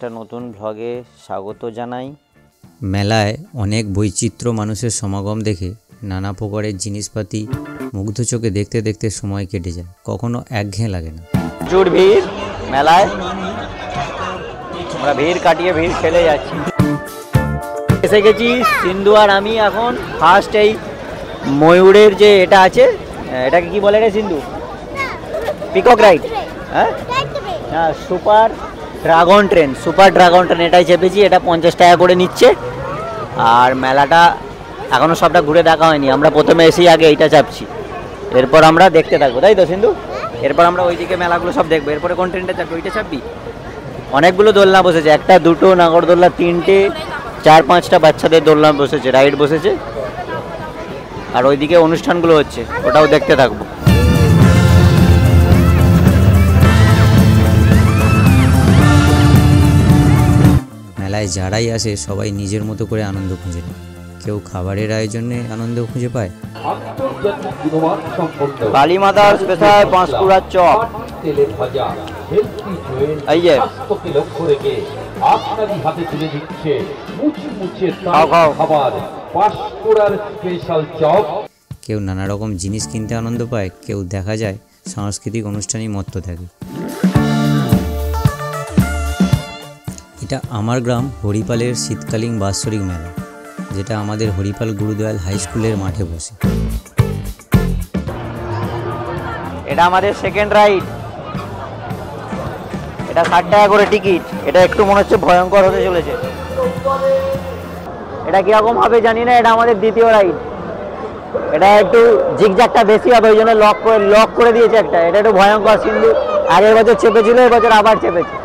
একটা নতুন ব্লগে স্বাগত জানাই। মেলায় অনেক বৈচিত্র্য মানুষের সমাগম দেখে নানা প্রকারের জিনিসপাতি মুগ্ধ চোখে দেখতে দেখতে সময় কেটে যায়, কখনো একঘেয়ে লাগে না। প্রচুর ভিড় মেলায়, আমরা ভিড় কাটিয়ে ভিড় ফেলে যাচ্ছি। এসে গেছি সিন্ধু আর আমি এখন ফার্স্ট এই ময়ূরের যে এটা আছে, এটাকে কি বলে রে সিন্ধু? Peacock ride. হ্যাঁ হ্যাঁ, সুপার ড্রাগন ট্রেন এটাই চেপেছি। এটা 50 টাকা করে নিচ্ছে। আর মেলাটা এখনও সবটা ঘুরে দেখা হয়নি। আমরা প্রথমে এসেই আগে এইটা চাপছি, এরপর আমরা দেখতে থাকবো, তাই তো সিন্ধু? এরপর আমরা ওইদিকে মেলাগুলো সব দেখবো। এরপরে কোন ট্রেনটা চাপবি? ওইটা চাপবি? অনেকগুলো দোলনা বসেছে, একটা দুটো নাগরদোলনা, 3টে 4-5টা বাচ্চাদের দোলনা বসেছে, রাইড বসেছে। আর ওইদিকে অনুষ্ঠানগুলো হচ্ছে, ওটাও দেখতে থাকবো। মেলায় যারাই আসে সবাই নিজের মতো করে আনন্দ খুঁজে নেয়। কেউ খাবারের আয়োজনে আনন্দ খুঁজে পায়, কালীমাতার স্পেশাল পাঁশকুড়ার চপ, এই যে কেউ নানা রকম জিনিস কিনতে আনন্দ পায়, কেউ দেখা যায় সাংস্কৃতিক অনুষ্ঠানেই মত্ত থাকে। এটা আমার গ্রাম হরিপালের শীতকালীন বাৎসরিক মেলা, যেটা আমাদের হরিপাল গুরুদয়াল হাই স্কুলের মাঠে বসে। এটা আমাদের সেকেন্ড রাইড। এটা 60 টাকা করে টিকিট। এটা একটু মনে হচ্ছে ভয়ঙ্কর হতে চলেছে। এটা কিরকম হবে জানি না। এটা আমাদের দ্বিতীয় রাইড। এটা একটু জিগজ্যাগটা বেশি হবে, ওই জন্য লক করে দিয়েছে একটা। এটা একটু ভয়ঙ্কর। সিন্ধু আগের বছর চেপেছিল, এবছর আবার চেপেছে।